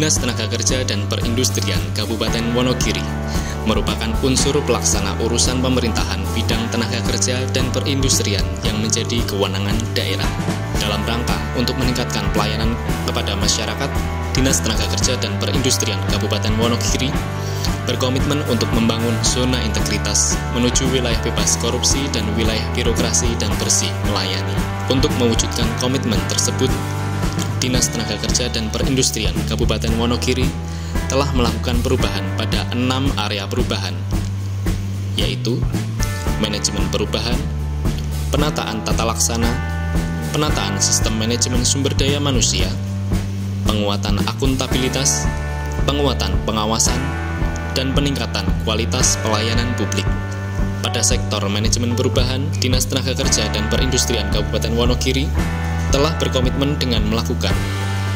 Dinas Tenaga Kerja dan Perindustrian Kabupaten Wonogiri merupakan unsur pelaksana urusan pemerintahan bidang tenaga kerja dan perindustrian yang menjadi kewenangan daerah. Dalam rangka untuk meningkatkan pelayanan kepada masyarakat, Dinas Tenaga Kerja dan Perindustrian Kabupaten Wonogiri berkomitmen untuk membangun zona integritas menuju wilayah bebas korupsi dan wilayah birokrasi dan bersih melayani. Untuk mewujudkan komitmen tersebut, Dinas Tenaga Kerja dan Perindustrian Kabupaten Wonogiri telah melakukan perubahan pada 6 area perubahan, yaitu manajemen perubahan, penataan tata laksana, penataan sistem manajemen sumber daya manusia, penguatan akuntabilitas, penguatan pengawasan, dan peningkatan kualitas pelayanan publik. Pada sektor manajemen perubahan, Dinas Tenaga Kerja dan Perindustrian Kabupaten Wonogiri telah berkomitmen dengan melakukan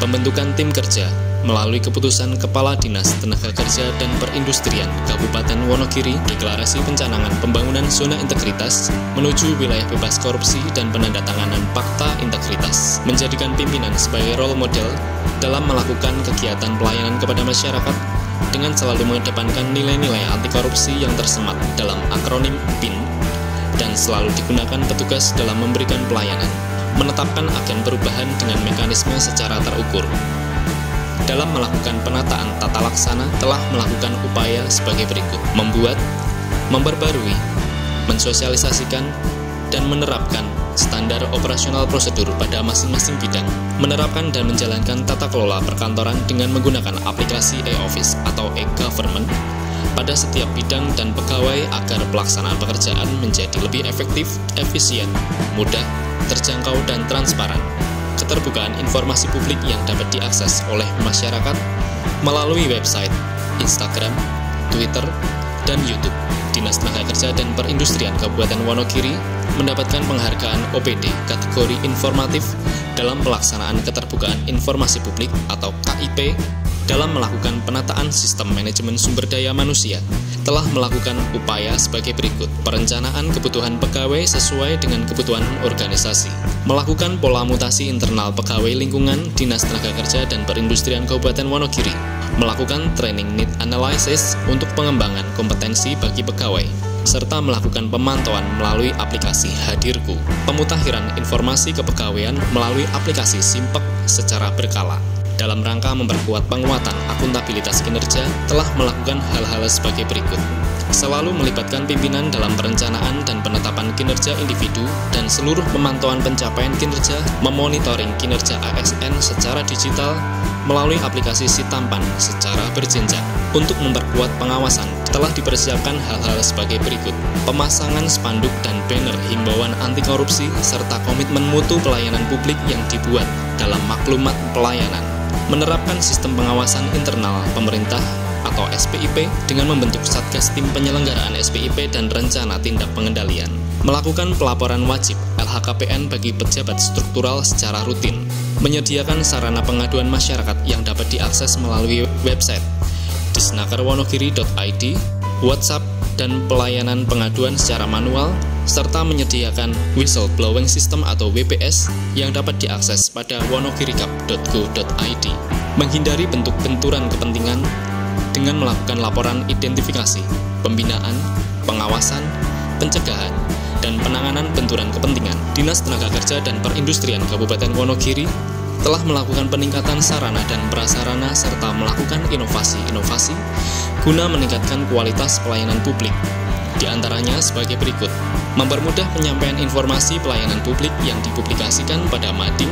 pembentukan tim kerja melalui keputusan Kepala Dinas Tenaga Kerja dan Perindustrian Kabupaten Wonogiri, deklarasi pencanangan pembangunan zona integritas menuju wilayah bebas korupsi dan penandatanganan fakta integritas, menjadikan pimpinan sebagai role model dalam melakukan kegiatan pelayanan kepada masyarakat dengan selalu mengedepankan nilai-nilai anti korupsi yang tersemat dalam akronim PIN dan selalu digunakan petugas dalam memberikan pelayanan, menetapkan agen perubahan dengan mekanisme secara terukur. Dalam melakukan penataan tata laksana telah melakukan upaya sebagai berikut: membuat, memperbarui, mensosialisasikan, dan menerapkan standar operasional prosedur pada masing-masing bidang, menerapkan dan menjalankan tata kelola perkantoran dengan menggunakan aplikasi e-office atau e-government pada setiap bidang dan pegawai agar pelaksanaan pekerjaan menjadi lebih efektif, efisien, mudah, terjangkau, dan transparan. Keterbukaan informasi publik yang dapat diakses oleh masyarakat melalui website, Instagram, Twitter, dan YouTube. Dinas Tenaga Kerja dan Perindustrian Kabupaten Wonogiri mendapatkan penghargaan OPD kategori informatif dalam pelaksanaan keterbukaan informasi publik atau KIP dalam melakukan penataan sistem manajemen sumber daya manusia. Telah melakukan upaya sebagai berikut: perencanaan kebutuhan pegawai sesuai dengan kebutuhan organisasi, melakukan pola mutasi internal pegawai lingkungan Dinas Tenaga Kerja dan Perindustrian Kabupaten Wonogiri, melakukan training need analysis untuk pengembangan kompetensi bagi pegawai, serta melakukan pemantauan melalui aplikasi Hadirku, pemutakhiran informasi kepegawaian melalui aplikasi Simpek secara berkala. Dalam rangka memperkuat penguatan akuntabilitas kinerja, telah melakukan hal-hal sebagai berikut: selalu melibatkan pimpinan dalam perencanaan dan penetapan kinerja individu dan seluruh pemantauan pencapaian kinerja, memonitoring kinerja ASN secara digital melalui aplikasi Sitampan secara berjenjang. Untuk memperkuat pengawasan, telah dipersiapkan hal-hal sebagai berikut: pemasangan spanduk dan banner himbauan anti korupsi serta komitmen mutu pelayanan publik yang dibuat dalam maklumat pelayanan, menerapkan sistem pengawasan internal pemerintah atau SPIP dengan membentuk Satgas Tim Penyelenggaraan SPIP dan Rencana Tindak Pengendalian, melakukan pelaporan wajib LHKPN bagi pejabat struktural secara rutin, menyediakan sarana pengaduan masyarakat yang dapat diakses melalui website disnakerwonogiri.id, WhatsApp, dan pelayanan pengaduan secara manual, serta menyediakan whistleblowing system atau WBS yang dapat diakses pada wonogiricap.go.id, menghindari bentuk benturan kepentingan dengan melakukan laporan identifikasi, pembinaan, pengawasan, pencegahan, dan penanganan benturan kepentingan. Dinas Tenaga Kerja dan Perindustrian Kabupaten Wonogiri telah melakukan peningkatan sarana dan prasarana serta melakukan inovasi-inovasi guna meningkatkan kualitas pelayanan publik. Di antaranya sebagai berikut: mempermudah penyampaian informasi pelayanan publik yang dipublikasikan pada mading,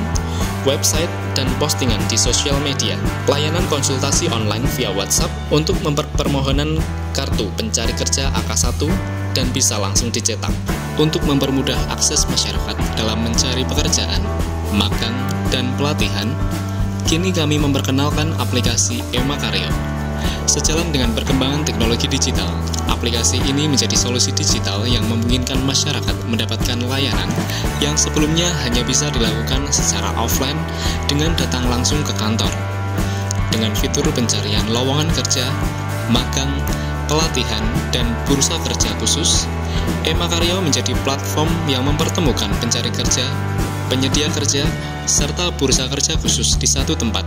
website, dan postingan di sosial media, pelayanan konsultasi online via WhatsApp untuk permohonan kartu pencari kerja AK1 dan bisa langsung dicetak, untuk mempermudah akses masyarakat dalam mencari pekerjaan, magang, dan pelatihan. Kini kami memperkenalkan aplikasi e-Makaryo. Sejalan dengan perkembangan teknologi digital, aplikasi ini menjadi solusi digital yang memungkinkan masyarakat mendapatkan layanan yang sebelumnya hanya bisa dilakukan secara offline dengan datang langsung ke kantor. Dengan fitur pencarian lowongan kerja, magang, pelatihan, dan bursa kerja khusus, e-Makaryo menjadi platform yang mempertemukan pencari kerja, penyedia kerja, serta bursa kerja khusus di satu tempat.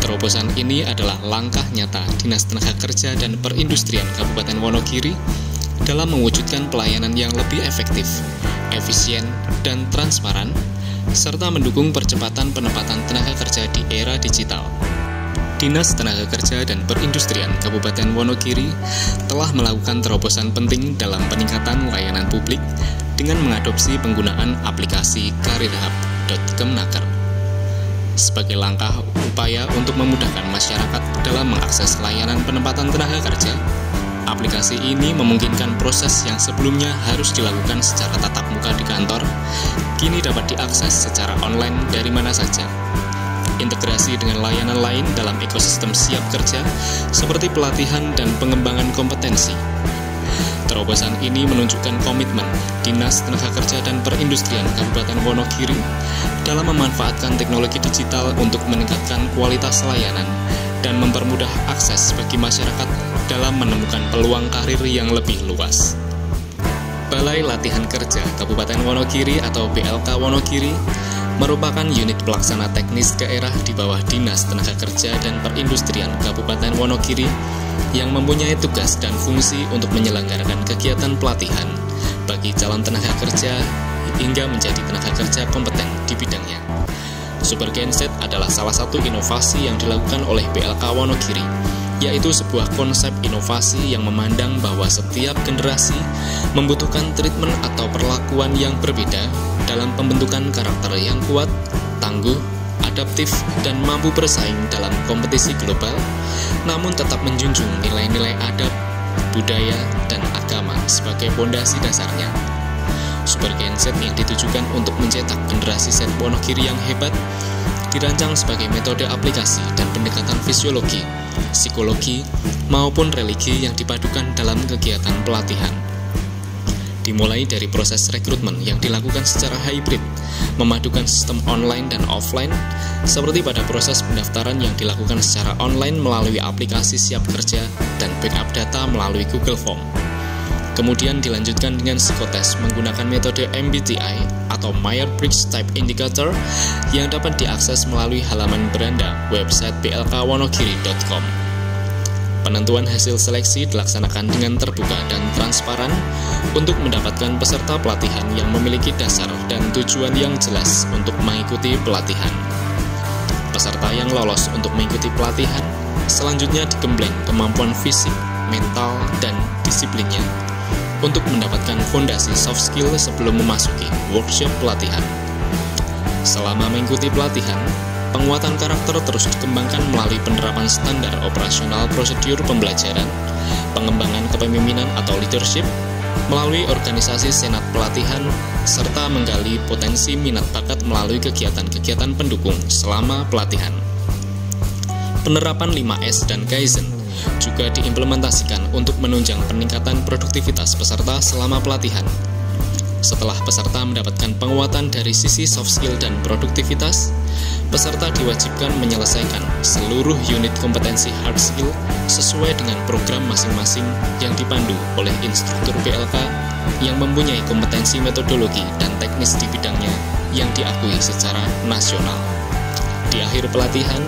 Terobosan ini adalah langkah nyata Dinas Tenaga Kerja dan Perindustrian Kabupaten Wonogiri dalam mewujudkan pelayanan yang lebih efektif, efisien, dan transparan, serta mendukung percepatan penempatan tenaga kerja di era digital. Dinas Tenaga Kerja dan Perindustrian Kabupaten Wonogiri telah melakukan terobosan penting dalam peningkatan layanan publik dengan mengadopsi penggunaan aplikasi karirhub.kemenaker. Sebagai langkah upaya untuk memudahkan masyarakat dalam mengakses layanan penempatan tenaga kerja, aplikasi ini memungkinkan proses yang sebelumnya harus dilakukan secara tatap muka di kantor, kini dapat diakses secara online dari mana saja. Integrasi dengan layanan lain dalam ekosistem siap kerja, seperti pelatihan dan pengembangan kompetensi. Terobosan ini menunjukkan komitmen Dinas Tenaga Kerja dan Perindustrian Kabupaten Wonogiri dalam memanfaatkan teknologi digital untuk meningkatkan kualitas layanan dan mempermudah akses bagi masyarakat dalam menemukan peluang karir yang lebih luas. Balai Latihan Kerja Kabupaten Wonogiri atau BLK Wonogiri merupakan unit pelaksana teknis daerah di bawah Dinas Tenaga Kerja dan Perindustrian Kabupaten Wonogiri yang mempunyai tugas dan fungsi untuk menyelenggarakan kegiatan pelatihan bagi calon tenaga kerja hingga menjadi tenaga kerja kompeten di bidangnya. Super Genset adalah salah satu inovasi yang dilakukan oleh BLK Wonogiri, yaitu sebuah konsep inovasi yang memandang bahwa setiap generasi membutuhkan treatment atau perlakuan yang berbeda dalam pembentukan karakter yang kuat, tangguh, adaptif, dan mampu bersaing dalam kompetisi global, namun tetap menjunjung nilai-nilai adab, budaya, dan agama sebagai fondasi dasarnya. Super Genset yang ditujukan untuk mencetak generasi set Wonogiri yang hebat dirancang sebagai metode aplikasi dan pendekatan fisiologi, psikologi, maupun religi yang dipadukan dalam kegiatan pelatihan. Dimulai dari proses rekrutmen yang dilakukan secara hybrid, memadukan sistem online dan offline, seperti pada proses pendaftaran yang dilakukan secara online melalui aplikasi Siap Kerja dan backup data melalui Google Form. Kemudian dilanjutkan dengan psikotes menggunakan metode MBTI atau Myers-Briggs Type Indicator yang dapat diakses melalui halaman beranda website blkwonogiri.com. Penentuan hasil seleksi dilaksanakan dengan terbuka dan transparan untuk mendapatkan peserta pelatihan yang memiliki dasar dan tujuan yang jelas untuk mengikuti pelatihan. Peserta yang lolos untuk mengikuti pelatihan selanjutnya digembleng kemampuan fisik, mental, dan disiplinnya untuk mendapatkan fondasi soft skill sebelum memasuki workshop pelatihan. Selama mengikuti pelatihan, penguatan karakter terus dikembangkan melalui penerapan standar operasional prosedur pembelajaran, pengembangan kepemimpinan atau leadership, melalui organisasi senat pelatihan, serta menggali potensi minat bakat melalui kegiatan-kegiatan pendukung selama pelatihan. Penerapan 5S dan Kaizen juga diimplementasikan untuk menunjang peningkatan produktivitas peserta selama pelatihan. Setelah peserta mendapatkan penguatan dari sisi soft skill dan produktivitas, peserta diwajibkan menyelesaikan seluruh unit kompetensi hard skill sesuai dengan program masing-masing yang dipandu oleh instruktur BLK yang mempunyai kompetensi metodologi dan teknis di bidangnya yang diakui secara nasional. Di akhir pelatihan,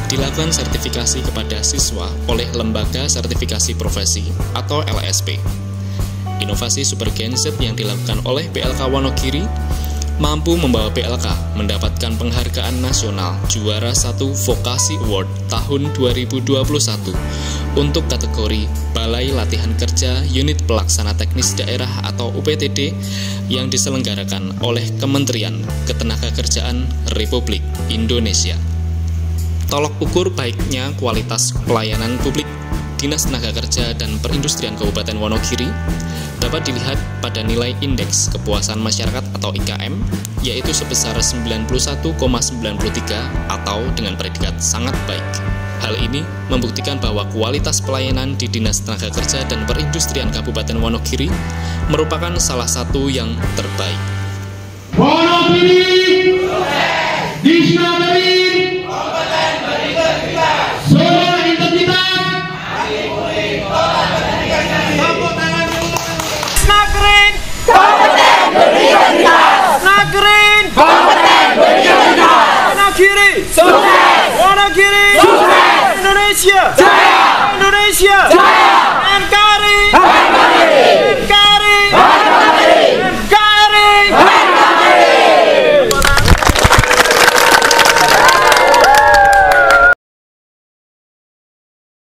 dilakukan sertifikasi kepada siswa oleh Lembaga Sertifikasi Profesi atau LSP. Inovasi Super Genset yang dilakukan oleh BLK Wonogiri mampu membawa BLK mendapatkan penghargaan nasional Juara 1 Vokasi Award tahun 2021 untuk kategori Balai Latihan Kerja Unit Pelaksana Teknis Daerah atau UPTD yang diselenggarakan oleh Kementerian Ketenagakerjaan Republik Indonesia. Tolok ukur baiknya kualitas pelayanan publik Dinas Tenaga Kerja dan Perindustrian Kabupaten Wonogiri dapat dilihat pada nilai Indeks Kepuasan Masyarakat atau IKM, yaitu sebesar 91,93 atau dengan predikat sangat baik. Hal ini membuktikan bahwa kualitas pelayanan di Dinas Tenaga Kerja dan Perindustrian Kabupaten Wonogiri merupakan salah satu yang terbaik. Wonogiri disinari kompeten berintegritas, semua integritas, tepuk tangan dulu. Nagrin kompeten berintegritas, Nagrin kompeten berintegritas, Wonogiri sukses, Wonogiri sukses. Indonesia! Jaya! Indonesia! Jaya!